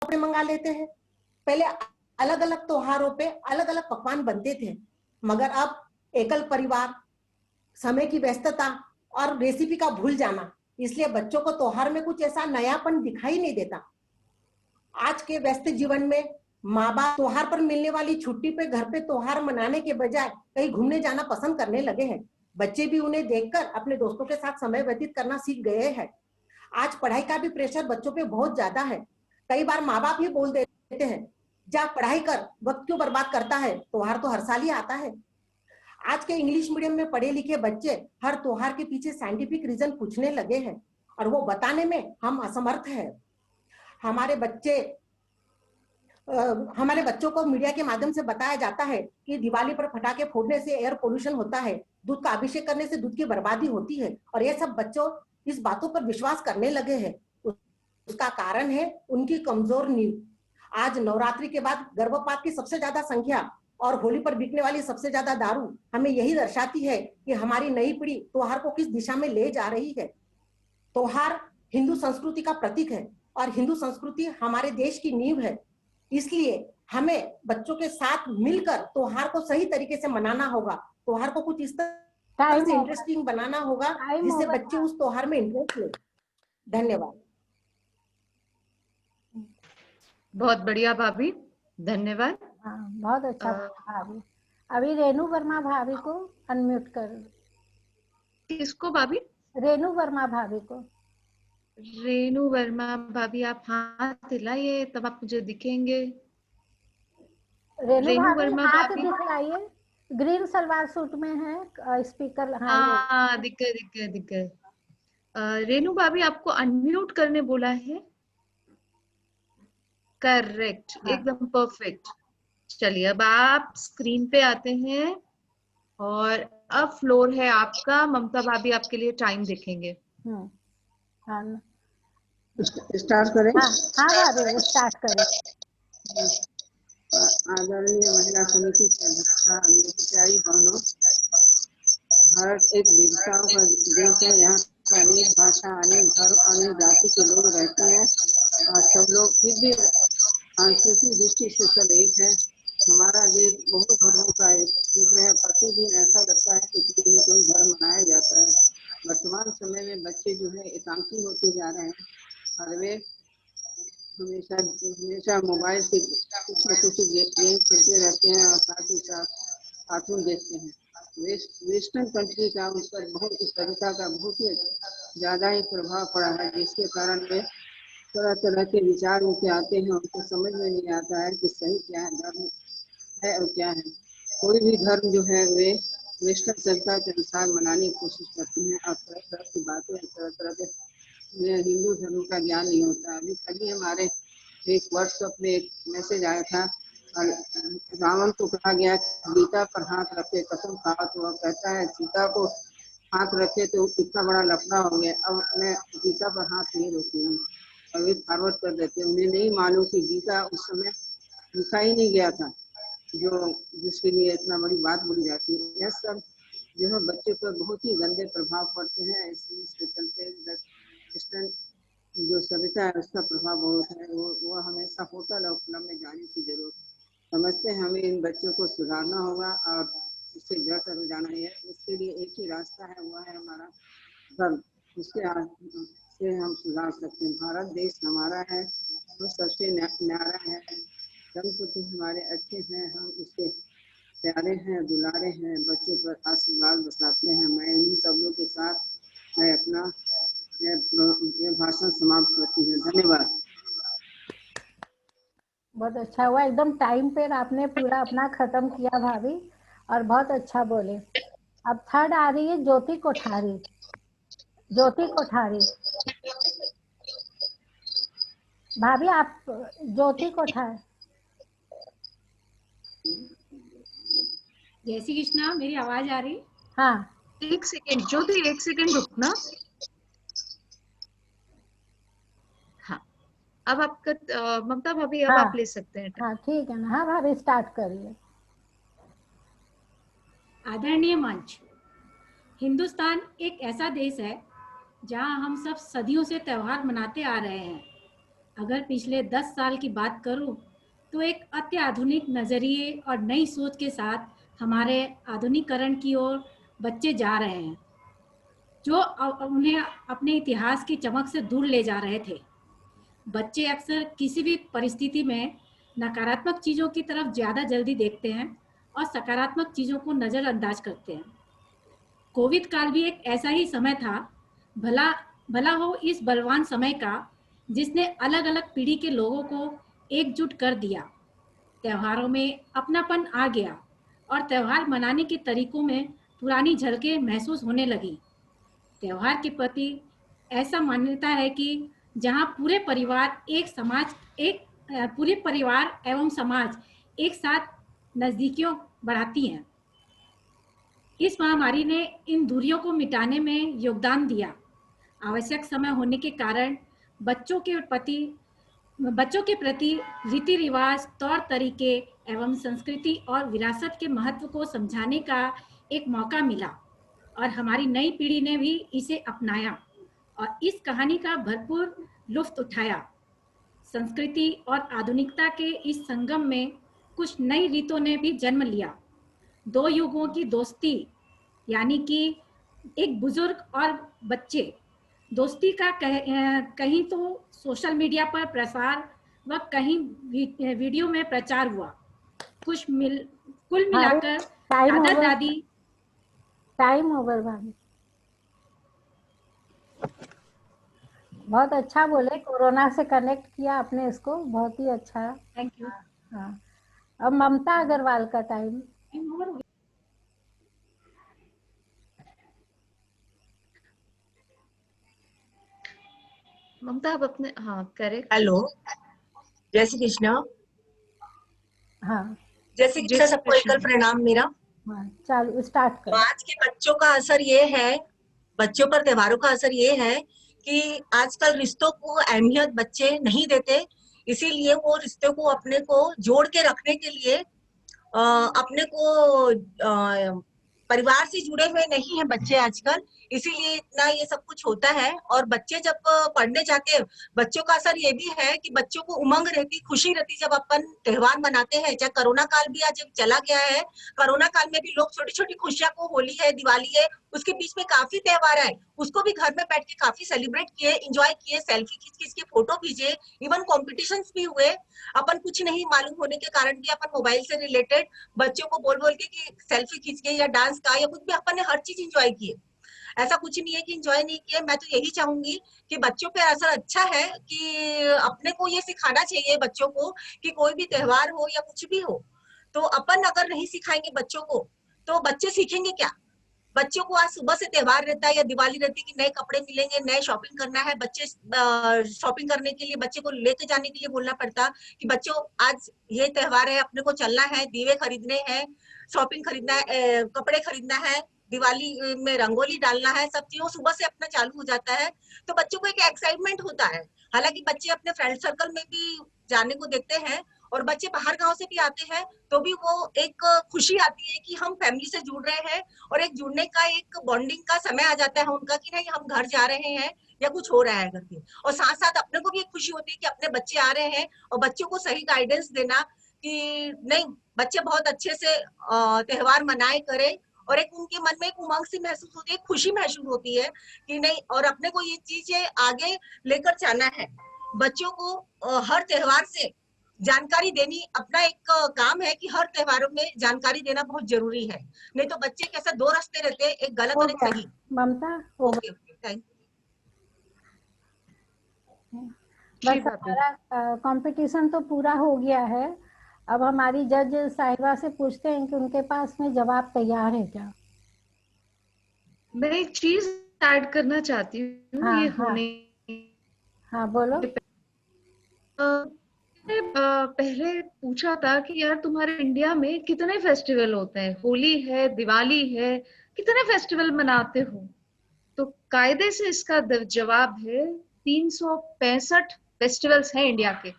कपड़े मंगा लेते हैं। पहले अलग अलग त्योहारों पे अलग अलग पकवान बनते थे, मगर अब एकल परिवार, समय की व्यस्तता और रेसिपी का भूल जाना, इसलिए बच्चों को त्योहार में कुछ ऐसा नयापन दिखाई नहीं देता। आज के व्यस्त जीवन में माँ बाप त्योहार पर मिलने वाली छुट्टी पे घर पे त्योहार मनाने के बजाय कहीं घूमने जाना पसंद करने लगे हैं। बच्चे भी उन्हें देखकर अपने दोस्तों के साथ समय व्यतीत करना सीख गए हैं। आज पढ़ाई का भी प्रेशर बच्चों पे बहुत ज्यादा है। कई बार माँ बाप ही बोल देते हैं, जा पढ़ाई कर, वक्त क्यों बर्बाद करता है, त्योहार तो हर साल ही आता है। आज के इंग्लिश मीडियम में पढ़े लिखे बच्चे हर त्योहार के पीछे साइंटिफिक रीजन पूछने लगे हैं और वो बताने में हम असमर्थ हैं। हमारे बच्चे हमारे बच्चों को मीडिया के माध्यम से बताया जाता है कि दिवाली पर पटाखे फोड़ने से एयर पोल्यूशन होता है, दूध का अभिषेक करने से दूध की बर्बादी होती है, और ये सब बच्चों इस बातों पर विश्वास करने लगे हैं। उसका कारण है उनकी कमजोर नींव। आज नवरात्रि के बाद गर्भपात की सबसे ज्यादा संख्या और होली पर बिकने वाली सबसे ज्यादा दारू हमें यही दर्शाती है कि हमारी नई पीढ़ी त्योहार को किस दिशा में ले जा रही है। त्योहार हिंदू संस्कृति का प्रतीक है और हिंदू संस्कृति हमारे देश की नींव है। इसलिए हमें बच्चों के साथ मिलकर त्योहार को सही तरीके से मनाना होगा। त्योहार को कुछ इस तरह से इंटरेस्टिंग बनाना होगा जिससे बच्चे उस त्योहार में इंटरेस्ट ले। धन्यवाद। बहुत बढ़िया भाभी, धन्यवाद। बहुत अच्छा भाभी। अभी रेनू वर्मा भाभी को अनम्यूट करो। किसको भाभी? रेनू वर्मा भाभी को। रेनू वर्मा भाभी आप हाथ हिलाइए तब आप मुझे दिखेंगे। रेनू वर्मा हाथ दिखलाइए। ग्रीन सलवार सूट में है, स्पीकर। हाँ दिख गए। रेनू भाभी आपको अनम्यूट करने बोला है। करेक्ट, एकदम परफेक्ट। चलिए अब आप स्क्रीन पे आते हैं और अब फ्लोर है आपका। ममता भाभी आपके लिए टाइम देखेंगे। स्टार्ट करें? हाँ भाभी स्टार्ट करें। आदरणीय महिला समिति के अध्यक्षा, मेरी प्यारी बहनों, भारत एक विविधताओं का देश है। यहाँ अनेक भाषा, अनेक धर्म, अनेक जाति के लोग रहते हैं और सब लोग फिर भी सांस्कृतिक दृष्टि से सब एक है। हमारा देश बहुत धर्मों का क्षेत्र है। प्रतिदिन ऐसा लगता है कि कोई न कोई धर्म मनाया जाता है। वर्तमान समय में बच्चे जो है एकांकी होते जा रहे हैं और वे हमेशा मोबाइल से कुछ न कुछ गेम खेलते रहते हैं और साथ ही साथ कार्टून देखते हैं। वेस्टर्न कंट्री का उस पर बहुत सभ्यता का बहुत ही ज़्यादा ही प्रभाव पड़ा है, जिसके कारण वे तरह तरह के विचार उनके आते हैं। उनको समझ में नहीं आता है कि सही क्या है, धर्म है और क्या है। कोई भी धर्म जो है वे वेस्टर्न सभ्यता के अनुसार मनाने की कोशिश करते हैं और तरह तरह की बातें, तरह तरह के हिंदू धर्म का ज्ञान नहीं होता। अभी कभी हमारे एक व्हाट्सएप में एक मैसेज आया था और रावण को कहा गया गीता पर हाथ रखे कसम खा, तो वह कहता है सीता को हाथ रखे तो कितना बड़ा लफड़ा हो गया। अब मैं गीता पर हाथ नहीं रोकूंगी और वे फॉरवर्ड कर देते। उन्हें नहीं मालूम कि गीता उस समय लिखा ही नहीं गया था जिसके लिए इतना बड़ी बात बोली जाती है। यह सब जो है बच्चे पर बहुत ही गंदे प्रभाव पड़ते हैं। इसके चलते वेस्टर्न जो सभ्यता है उसका प्रभाव बहुत है। वो हमेशा होटल और क्लब में जाने की जरूरत समझते हैं। हमें इन बच्चों को सुधारना होगा और इससे जड़ कर जाना है। इसके लिए एक ही रास्ता है, वह है हमारा धर्म। इससे हम सुधार सकते हैं। भारत देश हमारा है, वो सबसे न्यारा है। धर्मपुत्र हमारे अच्छे हैं, हम उसके प्यारे हैं, दुलारे हैं, बच्चों पर आशीर्वाद बरसाते हैं। मैं इन्हीं सब लोग के साथ मैं अपना ये भाषण समाप्त करती हूँ। धन्यवाद। बहुत अच्छा हुआ, एकदम टाइम पे आपने पूरा अपना खत्म किया भाभी, और बहुत अच्छा बोले। अब थर्ड आ रही है ज्योति कोठारी। ज्योति कोठारी भाभी, आप ज्योति कोठारी। जय श्री कृष्णा, मेरी आवाज आ रही? हाँ, एक सेकेंड ज्योति, एक सेकेंड रुकना। हाँ, अब आपका ममता भाभी अब आप ले सकते हैं। हाँ ठीक है ना। हाँ भाभी स्टार्ट करिए। आदरणीय मंच, हिंदुस्तान एक ऐसा देश है जहां हम सब सदियों से त्योहार मनाते आ रहे हैं। अगर पिछले 10 साल की बात करूं तो एक अत्याधुनिक नज़रिए और नई सोच के साथ हमारे आधुनिकीकरण की ओर बच्चे जा रहे हैं, जो उन्हें अपने इतिहास की चमक से दूर ले जा रहे थे। बच्चे अक्सर किसी भी परिस्थिति में नकारात्मक चीज़ों की तरफ ज़्यादा जल्दी देखते हैं और सकारात्मक चीज़ों को नज़रअंदाज करते हैं। कोविड काल भी एक ऐसा ही समय था, भला हो इस बलवान समय का, जिसने अलग अलग पीढ़ी के लोगों को एकजुट कर दिया। त्योहारों में अपनापन आ गया और त्योहार मनाने के तरीकों में पुरानी झलकें महसूस होने लगी। त्योहार के प्रति ऐसा मान्यता है कि जहां पूरे परिवार एवं समाज एक साथ नजदीकियों बढ़ाती हैं। इस महामारी ने इन दूरियों को मिटाने में योगदान दिया। आवश्यक समय होने के कारण बच्चों के प्रति रीति रिवाज, तौर तरीके एवं संस्कृति और विरासत के महत्व को समझाने का एक मौका मिला और हमारी नई पीढ़ी ने भी इसे अपनाया और इस कहानी का भरपूर लुत्फ उठाया। संस्कृति और आधुनिकता के इस संगम में कुछ नई रीतों ने भी जन्म लिया। दो युगों की दोस्ती, यानी कि एक बुजुर्ग और बच्चे दोस्ती का कहीं तो सोशल मीडिया पर प्रसार व कहीं वीडियो में प्रचार हुआ। कुल मिलाकर दादा दादी टाइम ओवर भाभी। बहुत अच्छा बोले, कोरोना से कनेक्ट किया आपने इसको, बहुत ही अच्छा। Thank you. हाँ, अब ममता अग्रवाल का टाइम। ममता आप अपने, हाँ करेक्ट। हेलो, जय श्री कृष्ण। हाँ, जय श्री कृष्ण सबको, एकल प्रणाम मेरा। हाँ, चलो स्टार्ट करो। आज के बच्चों का असर ये है, बच्चों पर त्योहारों का असर ये है कि आजकल रिश्तों को अहमियत बच्चे नहीं देते, इसीलिए वो रिश्तों को अपने को जोड़ के रखने के लिए अपने को परिवार से जुड़े हुए नहीं है बच्चे आजकल, इसीलिए इतना ये सब कुछ होता है। और बच्चे जब पढ़ने जाते हैं, बच्चों का असर ये भी है कि बच्चों को उमंग रहती, खुशी रहती जब अपन त्योहार मनाते हैं। चाहे कोरोना काल भी आज जब चला गया है, कोरोना काल में भी लोग छोटी छोटी खुशियां को, होली है, दिवाली है, उसके बीच में काफी त्योहार आए, उसको भी घर में बैठ के काफी सेलिब्रेट किए, एंजॉय किए, सेल्फी खींच के फोटो खींचे, इवन कॉम्पिटिशन्स भी हुए। अपन कुछ नहीं मालूम होने के कारण भी अपन मोबाइल से रिलेटेड बच्चों को बोल बोल के कि सेल्फी खींच के या डांस का या कुछ भी, अपन ने हर चीज एंजॉय की। ऐसा कुछ नहीं है कि एंजॉय नहीं किया। मैं तो यही चाहूंगी कि बच्चों पे असर अच्छा है कि अपने को ये सिखाना चाहिए बच्चों को कि कोई भी त्योहार हो या कुछ भी हो, तो अपन अगर नहीं सिखाएंगे बच्चों को तो बच्चे सीखेंगे क्या। बच्चों को आज सुबह से त्योहार रहता है या दिवाली रहती है कि नए कपड़े मिलेंगे, नए शॉपिंग करना है, बच्चे शॉपिंग करने के लिए बच्चे को लेके जाने के लिए बोलना पड़ता कि बच्चों आज ये त्योहार है, अपने को चलना है, दीवे खरीदने हैं, शॉपिंग खरीदना है, कपड़े खरीदना है, दिवाली में रंगोली डालना है, सब चीजों सुबह से अपना चालू हो जाता है। तो बच्चों को एक एक्साइटमेंट होता है। हालांकि बच्चे अपने फ्रेंड सर्कल में भी जाने को देखते हैं और बच्चे बाहर गांव से भी आते हैं, तो भी वो एक खुशी आती है कि हम फैमिली से जुड़ रहे हैं और एक जुड़ने का एक बॉन्डिंग का समय आ जाता है उनका कि नहीं हम घर जा रहे हैं या कुछ हो रहा है करके। और साथ साथ अपने को भी एक खुशी होती है कि अपने बच्चे आ रहे हैं और बच्चों को सही गाइडेंस देना कि नहीं, बच्चे बहुत अच्छे से त्योहार मनाए करे और एक उनके मन में एक उमंग सी महसूस होती है, खुशी महसूस होती है कि नहीं, और अपने को ये चीजें आगे लेकर जाना है। बच्चों को हर त्योहार से जानकारी देनी अपना एक काम है कि हर त्योहारों में जानकारी देना बहुत जरूरी है, नहीं तो बच्चे कैसे दो रास्ते रहते हैं, एक गलत और एक सही। ममता ओके, थैंक यू। बस हमारा कंपटीशन तो पूरा हो गया है। अब हमारी जज साहिबा से पूछते हैं कि उनके पास में जवाब तैयार है क्या। मैं एक चीज ऐड करना चाहती हूँ। हाँ, ये हाँ, होने हाँ बोलो। पहले पूछा था कि यार तुम्हारे इंडिया में कितने फेस्टिवल होते हैं, होली है, दिवाली है, कितने फेस्टिवल मनाते हो। तो कायदे से इसका जवाब है 365 फेस्टिवल्स हैं इंडिया के।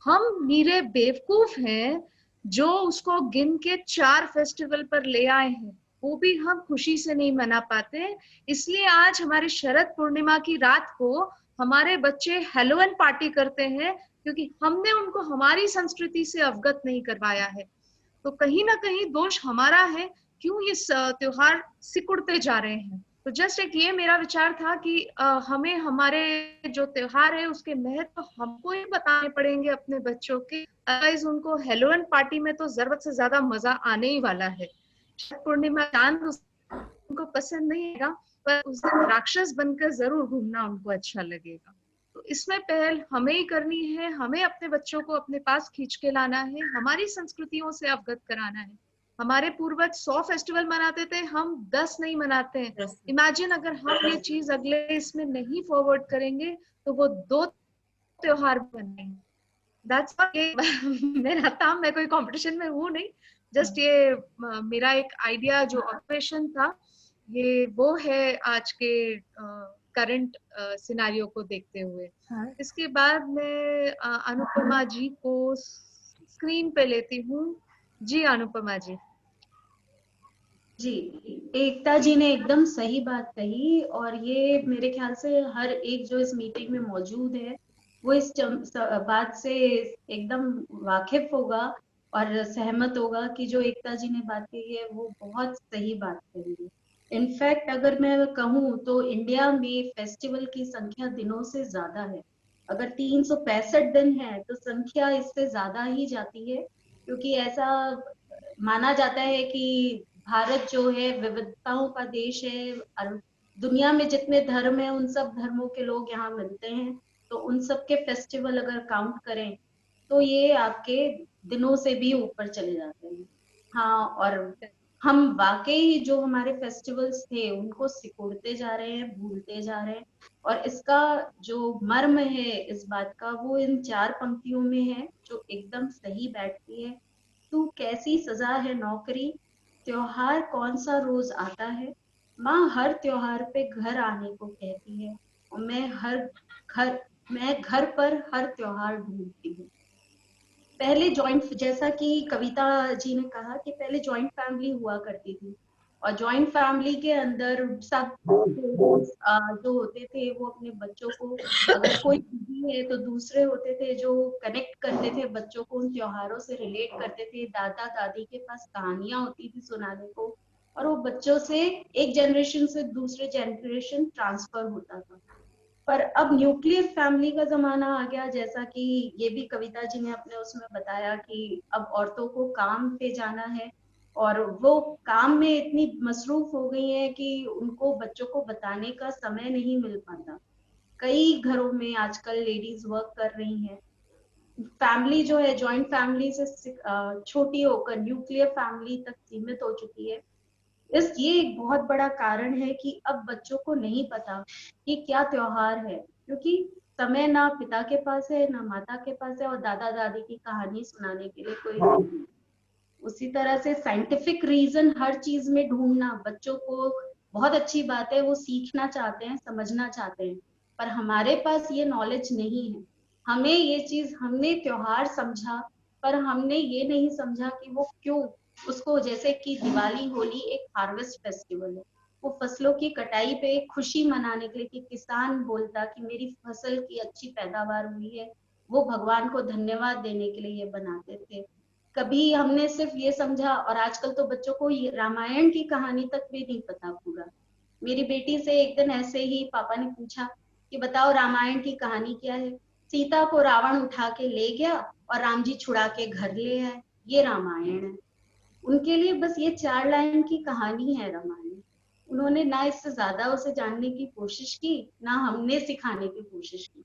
हम नीरे बेवकूफ हैं जो उसको गिन के 4 फेस्टिवल पर ले आए हैं, वो भी हम खुशी से नहीं मना पाते। इसलिए आज हमारी शरद पूर्णिमा की रात को हमारे बच्चे हेलोइन पार्टी करते हैं क्योंकि हमने उनको हमारी संस्कृति से अवगत नहीं करवाया है। तो कहीं ना कहीं दोष हमारा है, क्यों ये त्योहार सिकुड़ते जा रहे हैं। तो जस्ट एक ये मेरा विचार था कि हमें हमारे जो त्योहार है उसके महत्व हमको ही बताने पड़ेंगे अपने बच्चों के, अदरवाइज उनको हेलोइन पार्टी में तो जरूरत से ज्यादा मजा आने ही वाला है। पूर्णिमा चांद उनको पसंद नहीं आएगा, पर उस दिन राक्षस बनकर जरूर घूमना उनको अच्छा लगेगा। तो इसमें पहल हमें ही करनी है, हमें अपने बच्चों को अपने पास खींच के लाना है, हमारी संस्कृतियों से अवगत कराना है। हमारे पूर्वज 100 फेस्टिवल मनाते थे, हम 10 नहीं मनाते हैं। इमेजिन अगर हम ये चीज अगले इसमें नहीं फॉरवर्ड करेंगे तो वो 2 त्योहार बनेंगे। दैट्स मेरा था, मैं कोई कंपटीशन में हूँ नहीं, जस्ट ये मेरा एक आइडिया जो ऑपरेशन था, ये वो है आज के करंट सिनेरियो को देखते हुए। हाँ। इसके बाद मैं अनुपमा जी को स्क्रीन पे लेती हूँ। जी अनुपमा जी। जी, एकता जी ने एकदम सही बात कही, और ये मेरे ख्याल से हर एक जो इस मीटिंग में मौजूद है वो इस बात से एकदम वाकिफ होगा और सहमत होगा कि जो एकता जी ने बात कही है वो बहुत सही बात कही है। इनफैक्ट अगर मैं कहूँ तो इंडिया में फेस्टिवल की संख्या दिनों से ज्यादा है। अगर 365 दिन है तो संख्या इससे ज्यादा ही जाती है, क्योंकि ऐसा माना जाता है कि भारत जो है विविधताओं का देश है, और दुनिया में जितने धर्म है उन सब धर्मों के लोग यहाँ मिलते हैं। तो उन सब के फेस्टिवल अगर काउंट करें तो ये आपके दिनों से भी ऊपर चले जाते हैं। हाँ, और हम वाकई जो हमारे फेस्टिवल्स थे उनको सिकुड़ते जा रहे हैं, भूलते जा रहे हैं। और इसका जो मर्म है इस बात का, वो इन 4 पंक्तियों में है जो एकदम सही बैठती है। तू कैसी सजा है नौकरी, त्योहार कौन सा रोज आता है, माँ हर त्योहार पे घर आने को कहती है, और मैं घर पर हर त्योहार ढूंढती हूँ। पहले जॉइंट, जैसा कि कविता जी ने कहा कि पहले जॉइंट फैमिली हुआ करती थी, और जॉइंट फैमिली के अंदर सब जो होते थे वो अपने बच्चों को, अगर कोई बिजी है तो दूसरे होते थे जो कनेक्ट करते थे बच्चों को, उन त्योहारों से रिलेट करते थे। दादा दादी के पास कहानियां होती थी सुनाने को, और वो बच्चों से एक जनरेशन से दूसरे जनरेशन ट्रांसफर होता था। पर अब न्यूक्लियर फैमिली का जमाना आ गया, जैसा कि ये भी कविता जी ने अपने उसमें बताया कि अब औरतों को काम पे जाना है, और वो काम में इतनी मसरूफ हो गई हैं कि उनको बच्चों को बताने का समय नहीं मिल पाता। कई घरों में आजकल लेडीज वर्क कर रही हैं। फैमिली जो है जॉइंट फैमिली से छोटी होकर न्यूक्लियर फैमिली तक सीमित हो चुकी है। ये एक बहुत बड़ा कारण है कि अब बच्चों को नहीं पता कि क्या त्योहार है, क्योंकि समय ना पिता के पास है ना माता के पास है, और दादा दादी की कहानी सुनाने के लिए कोई नहीं। उसी तरह से साइंटिफिक रीजन हर चीज में ढूंढना, बच्चों को बहुत अच्छी बात है, वो सीखना चाहते हैं, समझना चाहते हैं, पर हमारे पास ये नॉलेज नहीं है। हमें ये चीज, हमने त्योहार समझा पर हमने ये नहीं समझा कि वो क्यों, उसको, जैसे कि दिवाली होली एक हार्वेस्ट फेस्टिवल है, वो फसलों की कटाई पे एक खुशी मनाने के लिए, कि किसान बोलता कि मेरी फसल की अच्छी पैदावार हुई है, वो भगवान को धन्यवाद देने के लिए ये बनाते थे। कभी हमने सिर्फ ये समझा, और आजकल तो बच्चों को रामायण की कहानी तक भी नहीं पता पूरा। मेरी बेटी से एक दिन ऐसे ही पापा ने पूछा कि बताओ रामायण की कहानी क्या है। सीता को रावण उठा के ले गया और राम जी छुड़ा के घर ले आए, ये रामायण है। उनके लिए बस ये 4 लाइन की कहानी है रामायण। उन्होंने ना इससे ज्यादा उसे जानने की कोशिश की, ना हमने सिखाने की कोशिश की।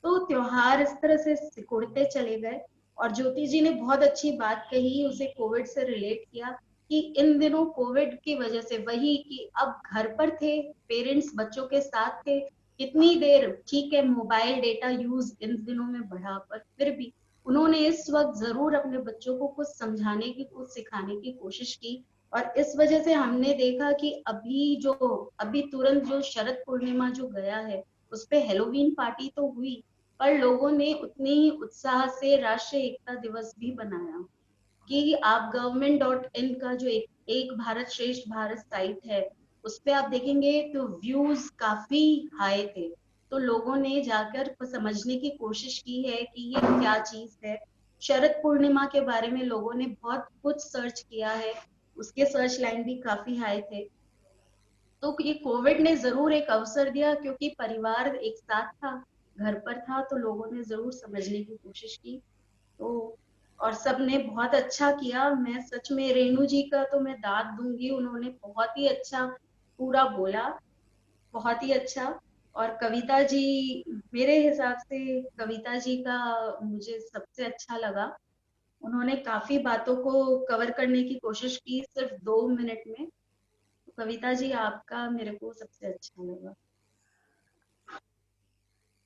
तो त्योहार इस तरह से सिकुड़ते चले गए। और ज्योति जी ने बहुत अच्छी बात कही, उसे कोविड से रिलेट किया, कि इन दिनों कोविड की वजह से वही कि अब घर पर थे, पेरेंट्स बच्चों के साथ थे, कितनी देर, ठीक है मोबाइल डेटा यूज इन दिनों में बढ़ा, पर फिर भी उन्होंने इस वक्त जरूर अपने बच्चों को कुछ समझाने की, कुछ सिखाने की कोशिश की। और इस वजह से हमने देखा कि अभी तुरंत जो शरद पूर्णिमा जो गया है उस पे हेलोवीन पार्टी तो हुई, पर लोगों ने उतने ही उत्साह से राष्ट्रीय एकता दिवस भी बनाया। कि आप government.in का जो एक भारत श्रेष्ठ भारत साइट है, उस पे आप देखेंगे तो व्यूज काफी हाई थे। तो लोगों ने जाकर समझने की कोशिश की है कि ये क्या चीज है। शरद पूर्णिमा के बारे में लोगों ने बहुत कुछ सर्च किया है, उसके सर्च लाइन भी काफी हाई थे। तो ये कोविड ने जरूर एक अवसर दिया, क्योंकि परिवार एक साथ था, घर पर था, तो लोगों ने जरूर समझने की कोशिश की। तो और सबने बहुत अच्छा किया। मैं सच में रेणु जी का तो मैं दाद दूंगी, उन्होंने बहुत ही अच्छा पूरा बोला, बहुत ही अच्छा। और कविता जी, मेरे हिसाब से कविता जी का मुझे सबसे अच्छा लगा। उन्होंने काफी बातों को कवर करने की कोशिश की सिर्फ 2 मिनट में। तो कविता जी आपका मेरे को सबसे अच्छा लगा।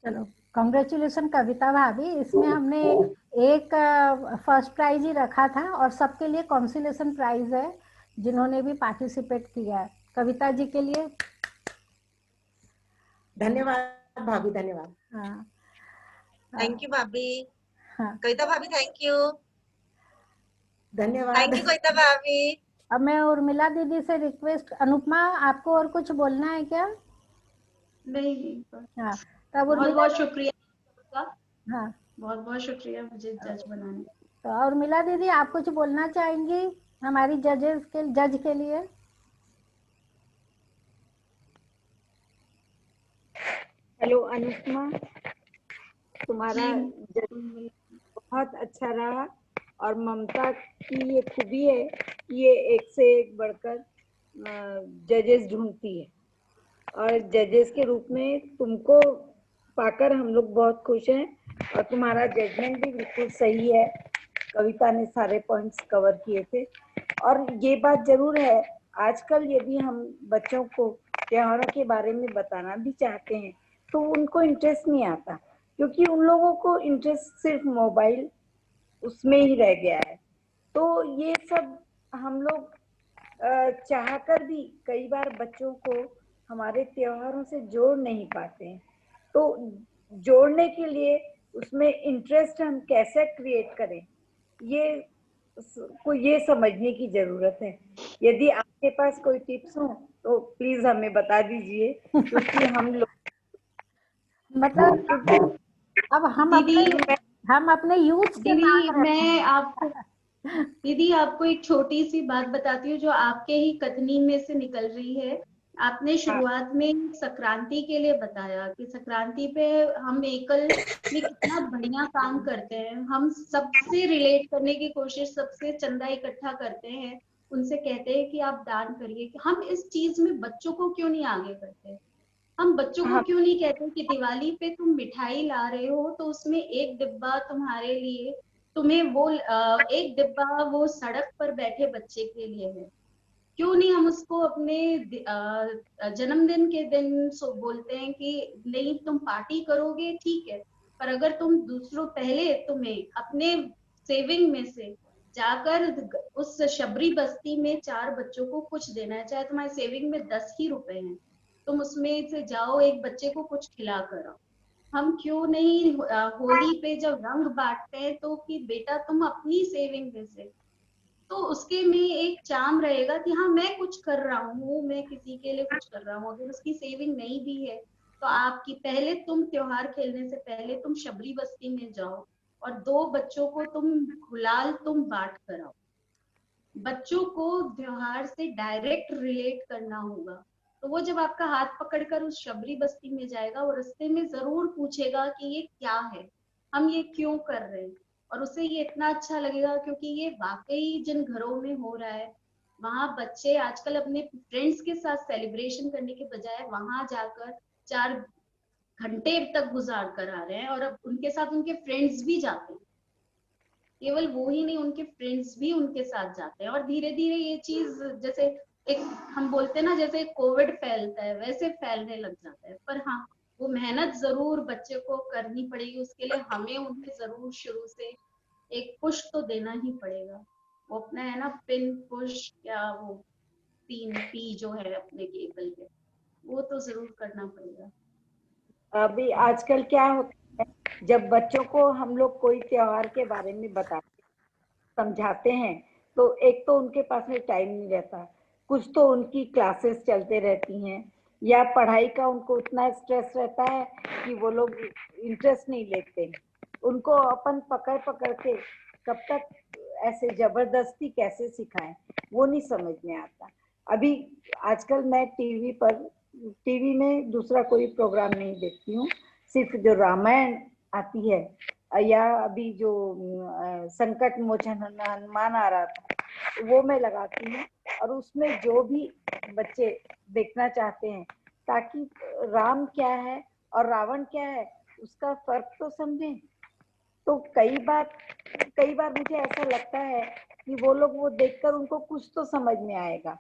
चलो, कॉन्ग्रेचुलेशन कविता भाभी। इसमें हमने एक फर्स्ट प्राइज ही रखा था और सबके लिए कॉन्सुलेशन प्राइज है जिन्होंने भी पार्टिसिपेट किया है। कविता जी के लिए धन्यवाद भाभी, धन्यवाद। हाँ थैंक यू भाभी। हाँ, कविता भाभी थैंक यू। धन्यवाद। थैंक यू कविता भाभी। अब मैं उर्मिला दीदी से रिक्वेस्ट, अनुपमा आपको और कुछ बोलना है क्या? नहीं, हाँ, तब बहुत उर्मिला, बहुत शुक्रिया आपका, हाँ, बहुत बहुत शुक्रिया मुझे जज बनाने। तो उर्मिला दीदी आप कुछ बोलना चाहेंगी हमारी जज के लिए? हेलो अनुपमा, तुम्हारा जी, जज बहुत अच्छा रहा। और ममता की ये खूबी है कि ये एक से एक बढ़कर जजेस ढूंढती है, और जजेस के रूप में तुमको पाकर हम लोग बहुत खुश हैं। और तुम्हारा जजमेंट भी बिल्कुल सही है, कविता ने सारे पॉइंट्स कवर किए थे। और ये बात जरूर है, आजकल यदि हम बच्चों को त्योहारों के बारे में बताना भी चाहते हैं तो उनको इंटरेस्ट नहीं आता, क्योंकि उन लोगों को इंटरेस्ट सिर्फ मोबाइल उसमें ही रह गया है। तो ये सब हम लोग चाहकर भी कई बार बच्चों को हमारे त्योहारों से जोड़ नहीं पाते हैं। तो जोड़ने के लिए उसमें इंटरेस्ट हम कैसे क्रिएट करें, ये समझने की जरूरत है। यदि आपके पास कोई टिप्स हो तो प्लीज हमें बता दीजिए, क्योंकि हम लोग मतलब अब हम अपने यूथ से दीदी मांग रहे मैं हैं। आपको दीदी आपको एक छोटी सी बात बताती हूँ जो आपके ही कथनी में से निकल रही है। आपने शुरुआत में संक्रांति के लिए बताया कि संक्रांति पे हम एकल में कितना बढ़िया काम करते हैं, हम सबसे रिलेट करने की कोशिश, सबसे चंदा इकट्ठा करते हैं, उनसे कहते हैं कि आप दान करिए। कि हम इस चीज में बच्चों को क्यों नहीं आगे करते? हम बच्चों को क्यों नहीं कहते कि दिवाली पे तुम मिठाई ला रहे हो तो उसमें एक डिब्बा तुम्हारे लिए, तुम्हें वो एक डिब्बा वो सड़क पर बैठे बच्चे के लिए है। क्यों नहीं हम उसको अपने जन्मदिन के दिन बोलते हैं कि नहीं तुम पार्टी करोगे ठीक है, पर अगर तुम दूसरों पहले तुम्हें अपने सेविंग में से जाकर उस शबरी बस्ती में 4 बच्चों को कुछ देना है, चाहे तुम्हारे सेविंग में 10 ही रुपए हैं, तुम उसमें से जाओ एक बच्चे को कुछ खिला कर आओ। हम क्यों नहीं होली पे जब रंग बांटते हैं तो कि बेटा तुम अपनी सेविंग में से, तो उसके में एक चार्म रहेगा कि हाँ मैं कुछ कर रहा हूँ, मैं किसी के लिए कुछ कर रहा हूँ। अगर उसकी सेविंग नहीं भी है तो आपकी पहले तुम त्योहार खेलने से पहले तुम शबरी बस्ती में जाओ और 2 बच्चों को तुम गुलाल तुम बांट कर आओ। बच्चों को त्योहार से डायरेक्ट रिलेट करना होगा। तो वो जब आपका हाथ पकड़कर उस शबरी बस्ती में जाएगा, वो रास्ते में जरूर पूछेगा कि ये क्या है, हम ये क्यों कर रहे हैं, और उसे ये इतना अच्छा लगेगा क्योंकि ये वाकई जिन घरों में हो रहा है, वहां बच्चे आजकल अपने फ्रेंड्स के साथ सेलिब्रेशन करने के बजाय वहां जाकर 4 घंटे तक गुजार कर आ रहे हैं, और अब उनके साथ उनके फ्रेंड्स भी जाते हैं। केवल वो ही नहीं, उनके फ्रेंड्स भी उनके साथ जाते हैं। और धीरे धीरे ये चीज जैसे एक हम बोलते हैं ना, जैसे कोविड फैलता है वैसे फैलने लग जाता है। पर हाँ, वो मेहनत जरूर बच्चे को करनी पड़ेगी, उसके लिए हमें उन्हें जरूर शुरू से एक पुश तो देना ही पड़ेगा। वो अपना है ना पिन पुश, या वो 3 P जो है अपने केबल के, वो तो जरूर करना पड़ेगा। अभी आजकल क्या होता है, जब बच्चों को हम लोग कोई त्योहार के बारे में बताते समझाते हैं तो एक तो उनके पास में टाइम नहीं रहता, कुछ तो उनकी क्लासेस चलते रहती हैं, या पढ़ाई का उनको उतना स्ट्रेस रहता है कि वो लोग इंटरेस्ट नहीं लेते। उनको अपन पकड़ पकड़ के कब तक ऐसे जबरदस्ती कैसे सिखाएं वो नहीं समझ में आता। अभी आजकल मैं टीवी में दूसरा कोई प्रोग्राम नहीं देखती हूँ, सिर्फ जो रामायण आती है या अभी जो संकट मोचन हनुमान आ रहा था वो मैं लगाती हूँ, और उसमें जो भी बच्चे देखना चाहते हैं ताकि राम क्या है और रावण क्या है उसका फर्क तो समझें। तो कई बार मुझे ऐसा लगता है कि वो लोग वो देखकर उनको कुछ तो समझ में आएगा।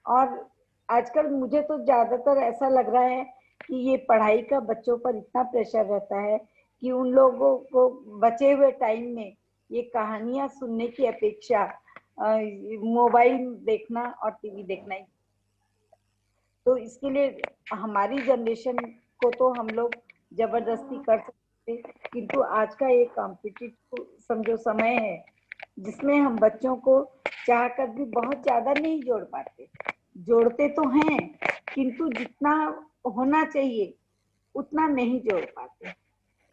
और आजकल मुझे तो ज्यादातर ऐसा लग रहा है कि ये पढ़ाई का बच्चों पर इतना प्रेशर रहता है कि उन लोगों को बचे हुए टाइम में ये कहानियां सुनने की अपेक्षा मोबाइल देखना और टीवी देखना ही। तो इसके लिए हमारी जनरेशन को तो हम लोग जबरदस्ती कर सकते, किंतु आज का एक कॉम्पिटिटिव समझो समय है जिसमें हम बच्चों को चाहकर भी बहुत ज्यादा नहीं जोड़ पाते। जोड़ते तो हैं किंतु जितना होना चाहिए उतना नहीं जोड़ पाते।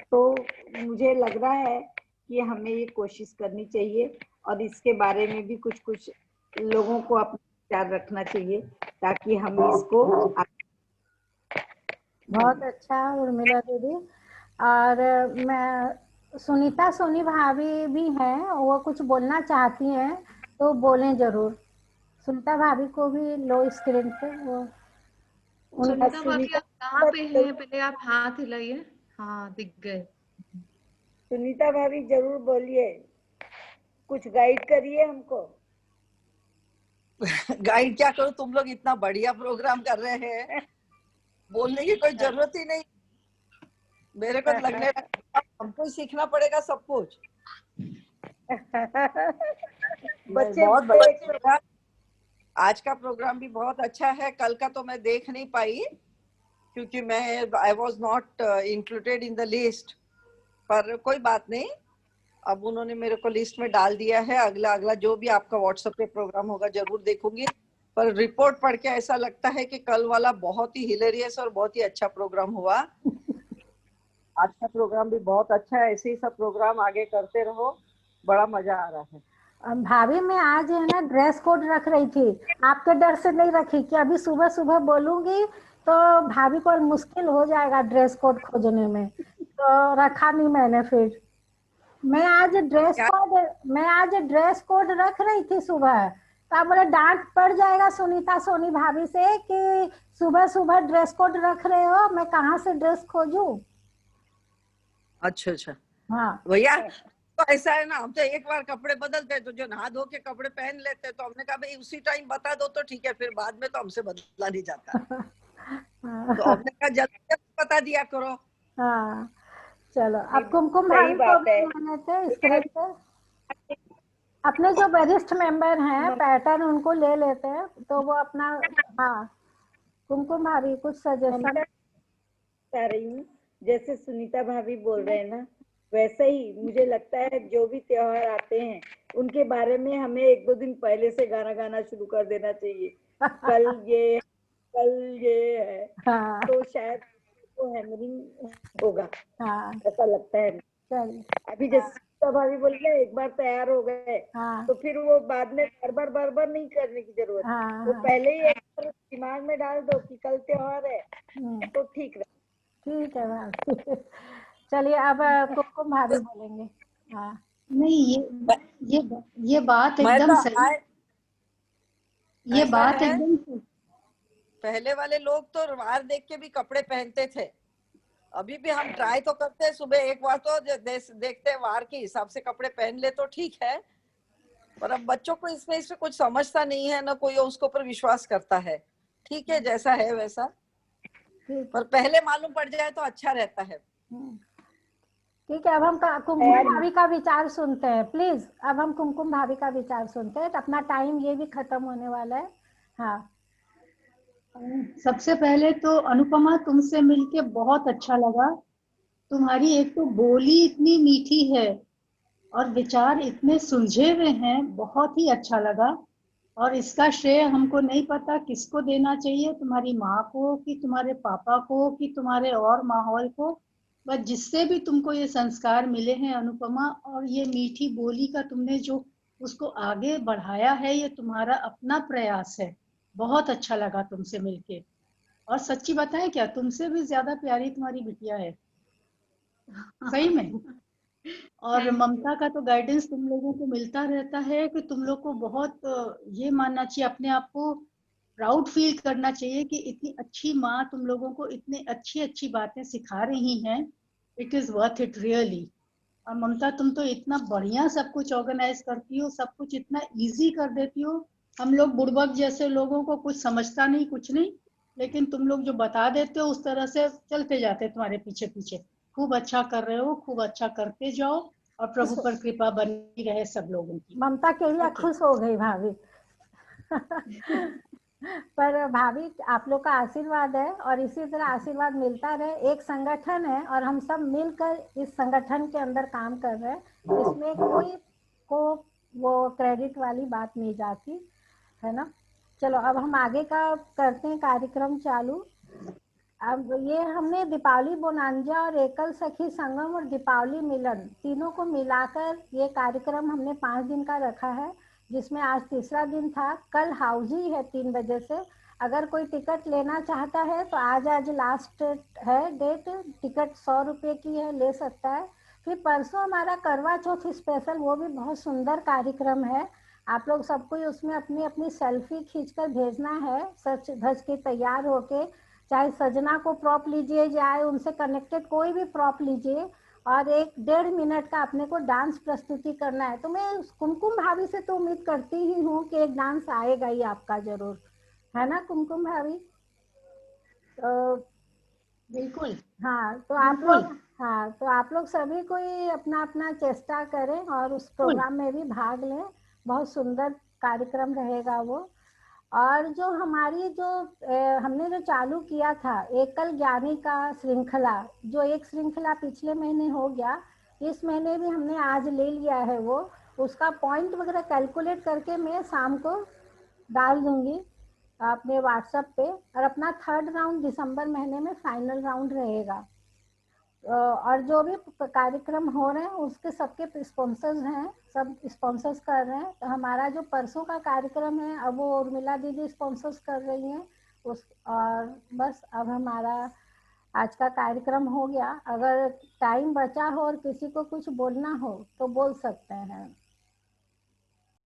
तो मुझे लग रहा है कि हमें ये कोशिश करनी चाहिए और इसके बारे में भी कुछ लोगों को अपना विचार रखना चाहिए ताकि हम इसको। बहुत अच्छा उर्मिला दीदी। और मैं सुनीता सोनी भाभी भी हैं, वो कुछ बोलना चाहती हैं तो बोलें जरूर। सुनीता भाभी को भी लो स्क्रीन पे वो सुनीता भाभी आप कहाँ पे हैं? पहले आप हाथ हिलाइए। हाँ दिख गए। सुनीता भाभी जरूर बोलिए, कुछ गाइड करिए हमको। गाइड क्या करूं, तुम लोग इतना बढ़िया प्रोग्राम कर रहे हैं, बोलने की कोई जरूरत ही नहीं। मेरे को लगने लगा हमको ही सीखना पड़ेगा सब कुछ। बच्चे बहुत बढ़िया। आज का प्रोग्राम भी बहुत अच्छा है। कल का तो मैं देख नहीं पाई क्योंकि I was not included in the list, पर कोई बात नहीं, अब उन्होंने मेरे को लिस्ट में डाल दिया है। अगला जो भी आपका व्हाट्सएप पे प्रोग्राम होगा जरूर देखूंगी। पर रिपोर्ट पढ़ के ऐसा लगता है कि कल वाला बहुत ही हिलेरियस और बहुत ही अच्छा प्रोग्राम हुआ। आज का प्रोग्राम भी बहुत अच्छा है, ऐसे ही सब प्रोग्राम आगे करते रहो, बड़ा मजा आ रहा है। भाभी मैं आज है ना ड्रेस कोड रख रही थी, आपके डर से नहीं रखी कि अभी सुबह सुबह बोलूंगी तो भाभी को मुश्किल हो जाएगा ड्रेस कोड खोजने में, तो रखा नहीं मैंने। फिर मैं आज ड्रेस कोड रख रही थी सुबह, तो बोले डांट पड़ जाएगा सुनीता सोनी भाभी से कि सुबह सुबह ड्रेस कोड रख रहे हो, मैं कहाँ से ड्रेस खोजूं। अच्छा हाँ भैया, तो ऐसा है ना, हम तो एक बार कपड़े बदलते हैं तो जो नहा धो के कपड़े पहन लेते हैं, तो हमने कहा भाई उसी टाइम बता दो तो ठीक है, फिर बाद में तो हमसे बदला नहीं जाता। तो हमने कहा जल्दी बता दिया करो। हाँ चलो, अब कुमकुम भाभी को भी मान लेते स्क्रीन पे। अपने जो वरिष्ठ मेंबर हैं पैटर्न उनको ले लेते हैं तो वो अपना। हाँ कुमकुम भाभी कुछ सजेशन कर रही हूँ, जैसे सुनीता भाभी बोल रहे हैं ना वैसे ही मुझे लगता है जो भी त्योहार आते हैं उनके बारे में हमें 1-2 दिन पहले से गाना गाना शुरू कर देना चाहिए। कल ये है हाँ। तो शायद तो हैमरिंग होगा। हाँ। ऐसा लगता है। अभी जैसे भाभी बोल रहे एक बार तैयार हो गए तो फिर वो बाद में बार बार नहीं करने की जरूरत है। तो पहले ही एक बार दिमाग में डाल दो कि कल त्योहार है तो ठीक है। ठीक है भाभी। चलिए अब कुमकुम भाभी बोलेंगे। हाँ नहीं ये बात एकदम सही, ये बात एकदम सही। पहले वाले लोग तो वार देख के भी कपड़े पहनते थे, अभी भी हम ट्राई तो करते हैं सुबह एक बार तो देखते हैं वार के हिसाब से कपड़े पहन ले तो ठीक है, पर अब बच्चों को इसमें कुछ समझता नहीं है, ना कोई उसके ऊपर विश्वास करता है। ठीक है जैसा है वैसा, पर पहले मालूम पड़ जाए तो अच्छा रहता है। ठीक है, अब हम कुमकुम भाभी का विचार सुनते हैं प्लीज। अब हम कुमकुम भाभी का विचार सुनते हैं, तो अपना टाइम ये भी खत्म होने वाला है। हाँ सबसे पहले तो अनुपमा तुमसे मिलके बहुत अच्छा लगा। तुम्हारी एक तो बोली इतनी मीठी है और विचार इतने सुलझे हुए हैं, बहुत ही अच्छा लगा। और इसका श्रेय हमको नहीं पता किसको देना चाहिए, तुम्हारी माँ को कि तुम्हारे पापा को कि तुम्हारे और माहौल को, बस जिससे भी तुमको ये संस्कार मिले हैं अनुपमा, और ये मीठी बोली का तुमने जो उसको आगे बढ़ाया है, ये तुम्हारा अपना प्रयास है। बहुत अच्छा लगा तुमसे मिलके, और सच्ची बताएं क्या, तुमसे भी ज्यादा प्यारी तुम्हारी बिटिया है सही में। और ममता का तो गाइडेंस तुम लोगों को मिलता रहता है कि तुम लोग को बहुत ये मानना चाहिए, अपने आप को प्राउड फील करना चाहिए कि इतनी अच्छी माँ तुम लोगों को इतनी अच्छी अच्छी बातें सिखा रही हैं। It is worth it really. और ममता तुम तो इतना बढ़िया सब कुछ ऑर्गेनाइज करती हो, सब कुछ इतना इजी कर देती हो। हम लोग बुड़बक जैसे लोगों को कुछ समझता नहीं, कुछ नहीं, लेकिन तुम लोग जो बता देते हो उस तरह से चलते जाते तुम्हारे पीछे पीछे। खूब अच्छा कर रहे हो, खूब अच्छा करते जाओ, और प्रभु पर कृपा बनी रहे सब लोगों की। ममता के लिए खुश हो गई भाभी। पर भाभी आप लोग का आशीर्वाद है, और इसी तरह आशीर्वाद मिलता रहे। एक संगठन है और हम सब मिलकर इस संगठन के अंदर काम कर रहे हैं, इसमें कोई को वो क्रेडिट वाली बात नहीं जाती है ना। चलो अब हम आगे का करते हैं कार्यक्रम चालू। अब ये हमने दीपावली बोनांजा और एकल सखी संगम और दीपावली मिलन तीनों को मिलाकर ये कार्यक्रम हमने 5 दिन का रखा है, जिसमें आज तीसरा दिन था। कल हाउजी है 3 बजे से। अगर कोई टिकट लेना चाहता है तो आज लास्ट है डेट। टिकट 100 रुपये की है, ले सकता है। फिर परसों हमारा करवा चौथ स्पेशल, वो भी बहुत सुंदर कार्यक्रम है। आप लोग सबको उसमें अपनी अपनी सेल्फी खींचकर भेजना है, सच धज के तैयार होके। चाहे सजना को प्रॉप लीजिए, चाहे उनसे कनेक्टेड कोई भी प्रॉप लीजिए, और 1-1.5 मिनट का अपने को डांस प्रस्तुति करना है। तो मैं कुमकुम भाभी से तो उम्मीद करती ही हूँ कि एक डांस आएगा ही आपका जरूर, है ना कुमकुम भाभी? तो बिल्कुल। हाँ, तो आप लोग, हाँ तो आप लोग सभी कोई अपना अपना चेष्टा करें और उस प्रोग्राम में भी भाग लें। बहुत सुंदर कार्यक्रम रहेगा वो। और जो हमारी जो हमने जो चालू किया था एकल ज्ञानी का श्रृंखला, जो एक श्रृंखला पिछले महीने हो गया, इस महीने भी हमने आज ले लिया है वो। उसका पॉइंट वगैरह कैलकुलेट करके मैं शाम को डाल दूंगी अपने व्हाट्सएप पे। और अपना 3rd राउंड दिसंबर महीने में फाइनल राउंड रहेगा। और जो भी कार्यक्रम हो रहे हैं उसके सबके स्पॉन्सर्स हैं, सब स्पॉन्सर्स कर रहे हैं। तो हमारा जो परसों का कार्यक्रम है अब वो उर्मिला दीदी स्पॉन्सर्स कर रही हैं उस। और बस अब हमारा आज का कार्यक्रम हो गया। अगर टाइम बचा हो और किसी को कुछ बोलना हो तो बोल सकते हैं।